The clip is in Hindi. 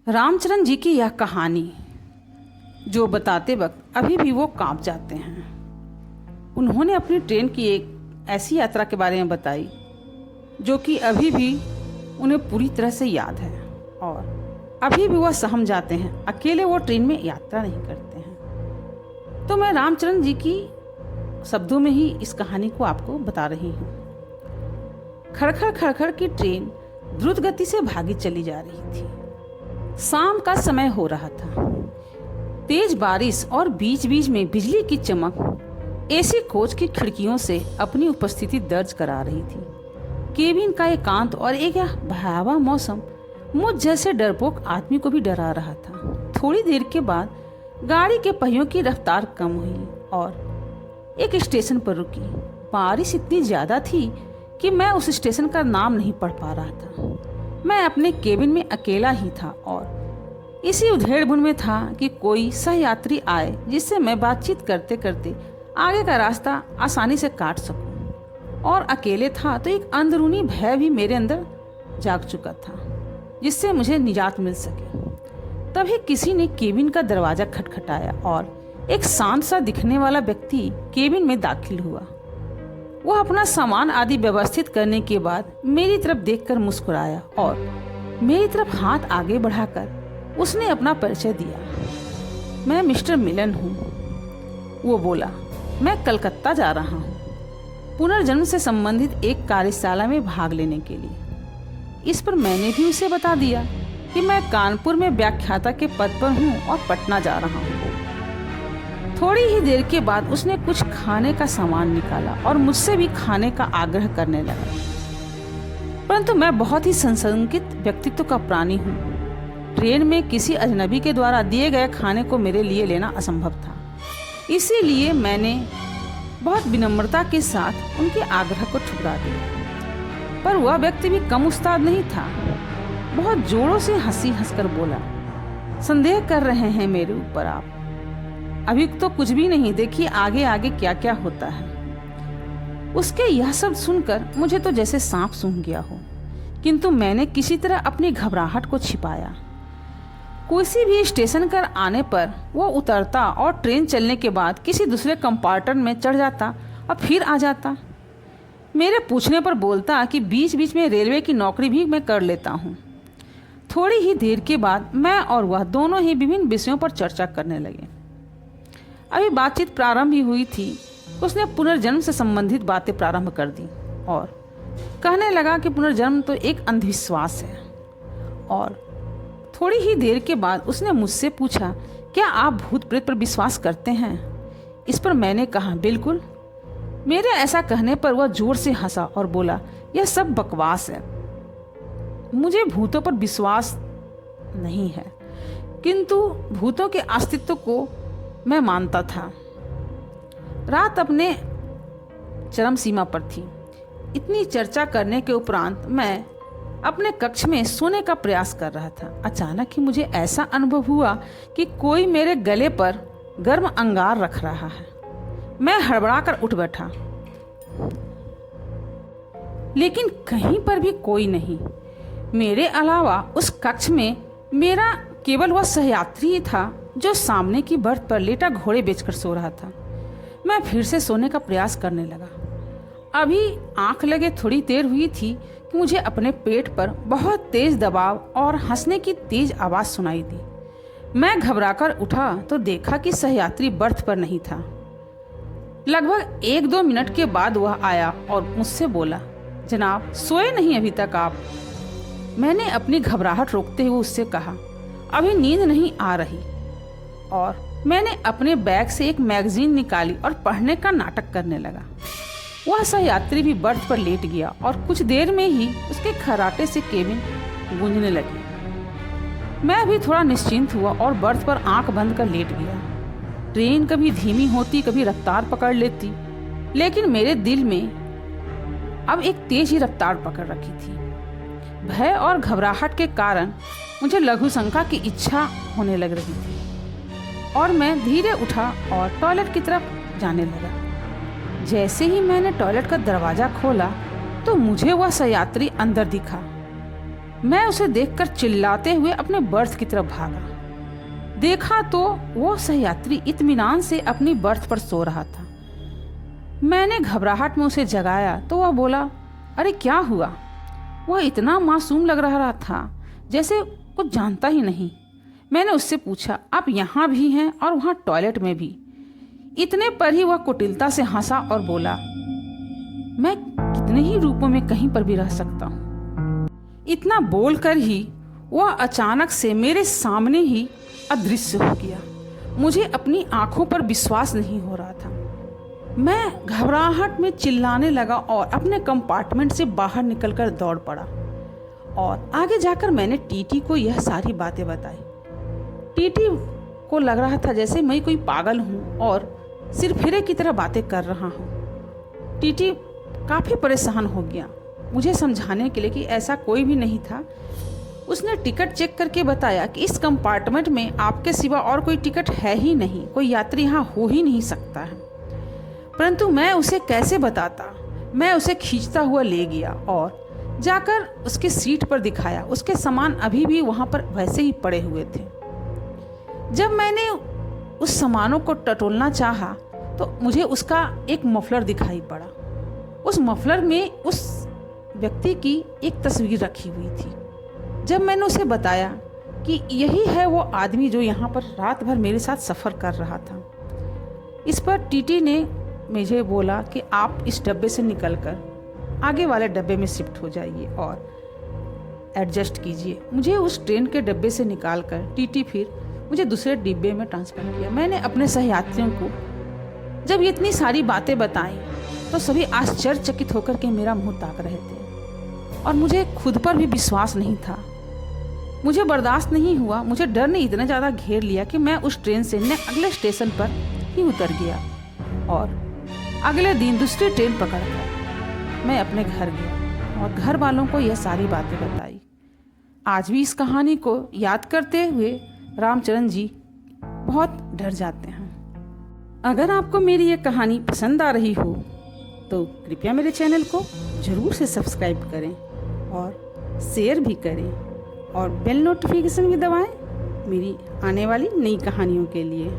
रामचरण जी की यह कहानी जो बताते वक्त अभी भी वो कांप जाते हैं। उन्होंने अपनी ट्रेन की एक ऐसी यात्रा के बारे में बताई जो कि अभी भी उन्हें पूरी तरह से याद है और अभी भी वह सहम जाते हैं। अकेले वो ट्रेन में यात्रा नहीं करते हैं। तो मैं रामचरण जी की शब्दों में ही इस कहानी को आपको बता रही हूँ। खड़खड़ खड़खड़ की ट्रेन द्रुत गति से भागी चली जा रही थी। शाम का समय हो रहा था। तेज बारिश और बीच बीच में बिजली की चमक एसी कोच की खिड़कियों से अपनी उपस्थिति दर्ज करा रही थी। केबिन का एकांत और एक भयावह मौसम मुझ जैसे डरपोक आदमी को भी डरा रहा था। थोड़ी देर के बाद गाड़ी के पहियों की रफ्तार कम हुई और एक स्टेशन पर रुकी। बारिश इतनी ज्यादा थी कि मैं उस स्टेशन का नाम नहीं पढ़ पा रहा था। मैं अपने केबिन में अकेला ही था और इसी उधेड़-बुन में था कि कोई सहयात्री आए जिससे मैं बातचीत करते करते आगे का रास्ता आसानी से काट सकूं। और अकेले था तो एक अंदरूनी भय भी मेरे अंदर जाग चुका था जिससे मुझे निजात मिल सके। तभी किसी ने केबिन का दरवाजा खटखटाया और एक शांत सा दिखने वाला व्यक्ति केबिन में दाखिल हुआ। वह अपना सामान आदि व्यवस्थित करने के बाद मेरी तरफ देखकर मुस्कुराया और मेरी तरफ हाथ आगे बढ़ाकर उसने अपना परिचय दिया। मैं मिस्टर मिलन हूँ। वो बोला, मैं कलकत्ता जा रहा हूँ पुनर्जन्म से संबंधित एक कार्यशाला में भाग लेने के लिए। इस पर मैंने भी उसे बता दिया कि मैं कानपुर में व्याख्याता के पद पर हूँ और पटना जा रहा हूँ। थोड़ी ही देर के बाद उसने कुछ खाने का सामान निकाला और मुझसे भी खाने का आग्रह करने लगा। परंतु मैं बहुत ही संशंकित व्यक्तित्व का प्राणी हूँ। ट्रेन में किसी अजनबी के द्वारा दिए गए खाने को मेरे लिए लेना असंभव था। इसीलिए मैंने बहुत विनम्रता के साथ उनके आग्रह को ठुकरा दिया। पर वह व्यक्ति भी कम उस्ताद नहीं था। बहुत जोरों से हंसकर बोला, संदेह कर रहे हैं मेरे ऊपर आप? अभी तो कुछ भी नहीं, देखिए आगे आगे क्या क्या होता है। उसके यह शब्द सुनकर मुझे तो जैसे सांप सूंघ गया हो, किंतु मैंने किसी तरह अपनी घबराहट को छिपाया। किसी भी स्टेशन कर आने पर वो उतरता और ट्रेन चलने के बाद किसी दूसरे कंपार्टमेंट में चढ़ जाता और फिर आ जाता। मेरे पूछने पर बोलता कि बीच बीच में रेलवे की नौकरी भी मैं कर लेता हूँ। थोड़ी ही देर के बाद मैं और वह दोनों ही विभिन्न विषयों पर चर्चा करने लगे। अभी बातचीत प्रारंभ ही हुई थी, उसने पुनर्जन्म से संबंधित बातें प्रारंभ कर दी और कहने लगा कि पुनर्जन्म तो एक अंधविश्वास है। और थोड़ी ही देर के बाद उसने मुझसे पूछा, क्या आप भूत प्रेत पर विश्वास करते हैं? इस पर मैंने कहा, बिल्कुल। मेरे ऐसा कहने पर वह जोर से हंसा और बोला, यह सब बकवास है। मुझे भूतों पर विश्वास नहीं है, किंतु भूतों के अस्तित्व को मैं मानता था। रात अपने चरम सीमा पर थी। इतनी चर्चा करने के उपरांत मैं अपने कक्ष में सोने का प्रयास कर रहा था। अचानक ही मुझे ऐसा अनुभव हुआ कि कोई मेरे गले पर गर्म अंगार रख रहा है। मैं हड़बड़ाकर उठ बैठा, लेकिन कहीं पर भी कोई नहीं। मेरे अलावा उस कक्ष में मेरा केवल वह सहयात्री ही था जो सामने की बर्थ पर लेटा घोड़े बेचकर सो रहा था। मैं फिर से सोने का प्रयास करने लगा। अभी आंख लगे थोड़ी देर हुई थी कि मुझे अपने पेट पर बहुत तेज दबाव और हंसने की तेज आवाज सुनाई दी। मैं घबराकर उठा तो देखा कि सहयात्री बर्थ पर नहीं था। लगभग 1-2 मिनट के बाद वह आया और मुझसे बोला, जनाब सोए नहीं अभी तक आप? मैंने अपनी घबराहट रोकते हुए उससे कहा, अभी नींद नहीं आ रही। और मैंने अपने बैग से एक मैगजीन निकाली और पढ़ने का नाटक करने लगा। वह सहयात्री भी बर्थ पर लेट गया और कुछ देर में ही उसके खर्राटे से केबिन गूंजने लगी। मैं भी थोड़ा निश्चिंत हुआ और बर्थ पर आंख बंद कर लेट गया। ट्रेन कभी धीमी होती, कभी रफ्तार पकड़ लेती, लेकिन मेरे दिल में अब एक तेज ही रफ्तार पकड़ रखी थी। भय और घबराहट के कारण मुझे लघु शंका की इच्छा होने लग रही थी और मैं धीरे उठा और टॉयलेट की तरफ जाने लगा। जैसे ही मैंने टॉयलेट का दरवाजा खोला तो मुझे वह सहयात्री अंदर दिखा। मैं उसे देखकर चिल्लाते हुए अपने बर्थ की तरफ भागा। देखा तो वो सहयात्री इत्मीनान से अपनी बर्थ पर सो रहा था। मैंने घबराहट में उसे जगाया तो वह बोला, अरे क्या हुआ? वह इतना मासूम लग रहा था जैसे कुछ जानता ही नहीं। मैंने उससे पूछा, आप यहाँ भी हैं और वहाँ टॉयलेट में भी? इतने पर ही वह कुटिलता से हंसा और बोला, मैं कितने ही रूपों में कहीं पर भी रह सकता हूँ। इतना बोलकर ही वह अचानक से मेरे सामने ही अदृश्य हो गया। मुझे अपनी आंखों पर विश्वास नहीं हो रहा था। मैं घबराहट में चिल्लाने लगा और अपने कंपार्टमेंट से बाहर निकलकर दौड़ पड़ा और आगे जाकर मैंने टीटी को यह सारी बातें बताई। टीटी को लग रहा था जैसे मैं कोई पागल हूँ और सिरफिरे की तरह बातें कर रहा हूँ। टीटी काफ़ी परेशान हो गया मुझे समझाने के लिए कि ऐसा कोई भी नहीं था। उसने टिकट चेक करके बताया कि इस कंपार्टमेंट में आपके सिवा और कोई टिकट है ही नहीं, कोई यात्री यहाँ हो ही नहीं सकता है। परंतु मैं उसे कैसे बताता। मैं उसे खींचता हुआ ले गया और जाकर उसके सीट पर दिखाया। उसके सामान अभी भी वहाँ पर वैसे ही पड़े हुए थे। जब मैंने उस सामानों को टटोलना चाहा तो मुझे उसका एक मफलर दिखाई पड़ा। उस मफलर में उस व्यक्ति की एक तस्वीर रखी हुई थी। जब मैंने उसे बताया कि यही है वो आदमी जो यहाँ पर रात भर मेरे साथ सफ़र कर रहा था, इस पर टीटी ने मुझे बोला कि आप इस डब्बे से निकलकर आगे वाले डब्बे में शिफ्ट हो जाइए और एडजस्ट कीजिए। मुझे उस ट्रेन के डब्बे से निकालकर टीटी फिर मुझे दूसरे डिब्बे में ट्रांसफ़र किया। मैंने अपने सहयात्रियों को जब ये इतनी सारी बातें बताई तो सभी आश्चर्यचकित होकर के मेरा मुंह ताक रहे थे और मुझे खुद पर भी विश्वास नहीं था। मुझे बर्दाश्त नहीं हुआ। मुझे डर ने इतना ज़्यादा घेर लिया कि मैं उस ट्रेन से अगले स्टेशन पर ही उतर गया और अगले दिन दूसरी ट्रेन पकड़कर मैं अपने घर गया और घर वालों को यह सारी बातें बताई। आज भी इस कहानी को याद करते हुए रामचरण जी बहुत डर जाते हैं। अगर आपको मेरी ये कहानी पसंद आ रही हो तो कृपया मेरे चैनल को ज़रूर से सब्सक्राइब करें और शेयर भी करें और बेल नोटिफिकेशन भी दबाएं मेरी आने वाली नई कहानियों के लिए।